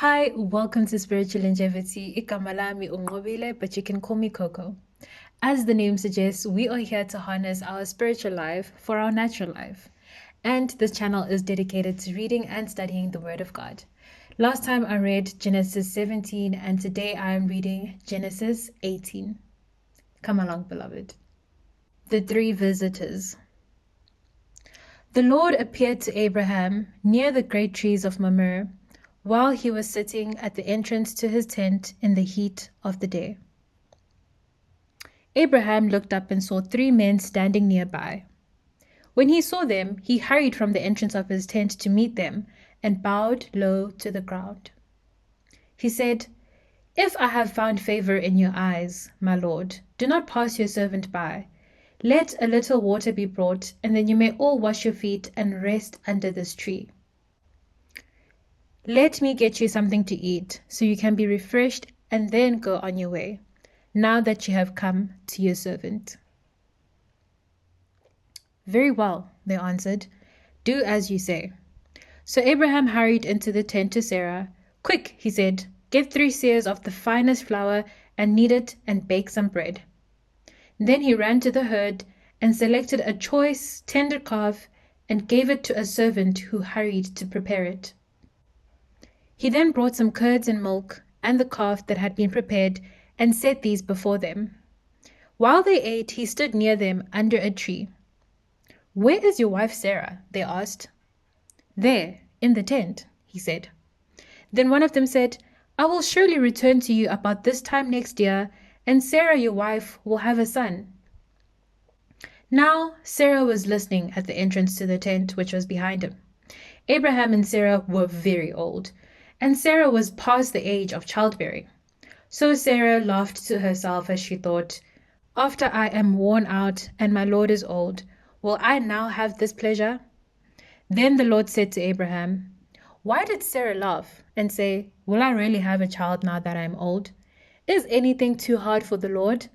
Hi, welcome to Spiritual Longevity. Igama lami Unqobile, but you can call me Coco. As the name suggests, we are here to harness our spiritual life for our natural life. And this channel is dedicated to reading and studying the Word of God. Last time I read Genesis 17, and today I am reading Genesis 18. Come along, beloved. The three visitors. The Lord appeared to Abraham near the great trees of Mamre, while he was sitting at the entrance to his tent in the heat of the day. Abraham looked up and saw three men standing nearby. When he saw them, he hurried from the entrance of his tent to meet them and bowed low to the ground. He said, "If I have found favor in your eyes, my lord, do not pass your servant by. Let a little water be brought, and then you may all wash your feet and rest under this tree. Let me get you something to eat, so you can be refreshed and then go on your way, now that you have come to your servant." "Very well," they answered. "Do as you say." So Abraham hurried into the tent to Sarah. "Quick," he said, "get 3 seahs of the finest flour and knead it and bake some bread." Then he ran to the herd and selected a choice, tender calf and gave it to a servant who hurried to prepare it. He then brought some curds and milk and the calf that had been prepared and set these before them. While they ate, he stood near them under a tree. "Where is your wife Sarah?" they asked. "There, in the tent," he said. Then one of them said, "I will surely return to you about this time next year, and Sarah your wife will have a son." Now Sarah was listening at the entrance to the tent which was behind him. Abraham and Sarah were very old, and Sarah was past the age of childbearing. So Sarah laughed to herself as she thought, "After I am worn out and my Lord is old, will I now have this pleasure?" Then the Lord said to Abraham, "Why did Sarah laugh and say, 'Will I really have a child now that I am old?' Is anything too hard for the Lord?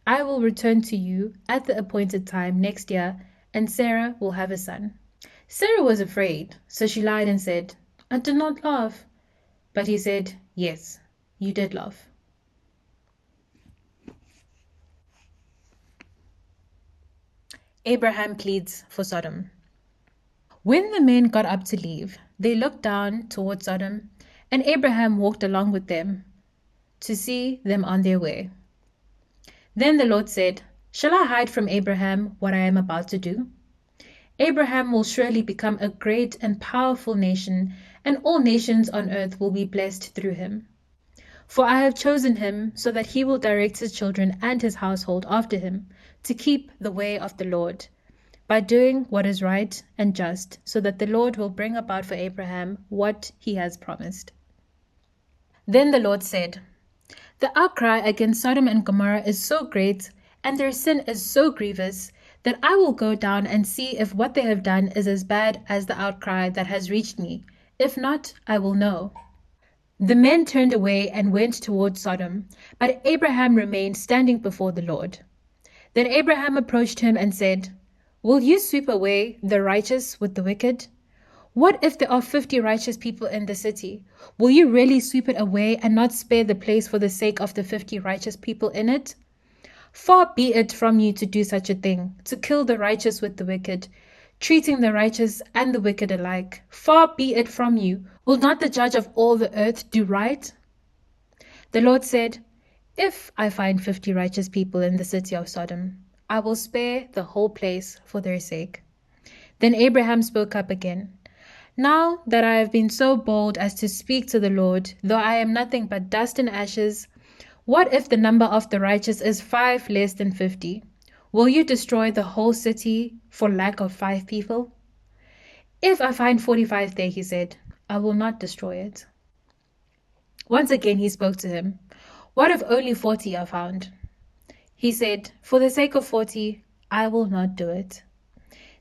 I will return to you at the appointed time next year, and Sarah will have a son." Sarah was afraid, so she lied and said, "I did not laugh." But he said, "Yes, you did laugh." Abraham pleads for Sodom. When the men got up to leave, they looked down toward Sodom, and Abraham walked along with them to see them on their way. Then the Lord said, "Shall I hide from Abraham what I am about to do? Abraham will surely become a great and powerful nation, and all nations on earth will be blessed through him. For I have chosen him so that he will direct his children and his household after him to keep the way of the Lord, by doing what is right and just, so that the Lord will bring about for Abraham what he has promised." Then the Lord said, "The outcry against Sodom and Gomorrah is so great, and their sin is so grievous, that I will go down and see if what they have done is as bad as the outcry that has reached me. If not, I will know." The men turned away and went toward Sodom, but Abraham remained standing before the Lord. Then Abraham approached him and said, "Will you sweep away the righteous with the wicked? What if there are 50 righteous people in the city? Will you really sweep it away and not spare the place for the sake of the 50 righteous people in it? Far be it from you to do such a thing, to kill the righteous with the wicked, treating the righteous and the wicked alike. Far be it from you. Will not the judge of all the earth do right?" The Lord said, "If I find 50 righteous people in the city of Sodom, I will spare the whole place for their sake." Then Abraham spoke up again. "Now that I have been so bold as to speak to the Lord, though I am nothing but dust and ashes, what if the number of the righteous is 5 less than 50? Will you destroy the whole city for lack of 5 people? If I find 45 there," he said, "I will not destroy it." Once again he spoke to him. "What if only 40 are found?" He said, "For the sake of 40, I will not do it."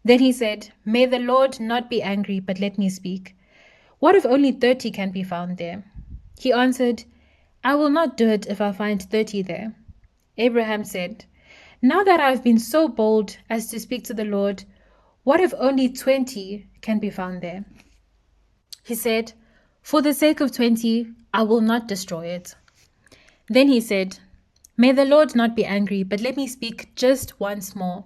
Then he said, "May the Lord not be angry, but let me speak. What if only 30 can be found there?" He answered, "I will not do it if I find 30 there." Abraham said, "Now that I have been so bold as to speak to the Lord, what if only 20 can be found there?" He said, For the sake of 20, I will not destroy it." Then he said, "May the Lord not be angry, but let me speak just once more.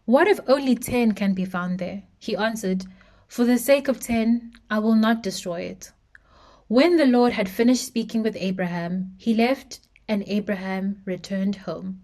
What if only 10 can be found there?" He answered, "For the sake of 10, I will not destroy it." When the Lord had finished speaking with Abraham, he left, and Abraham returned home.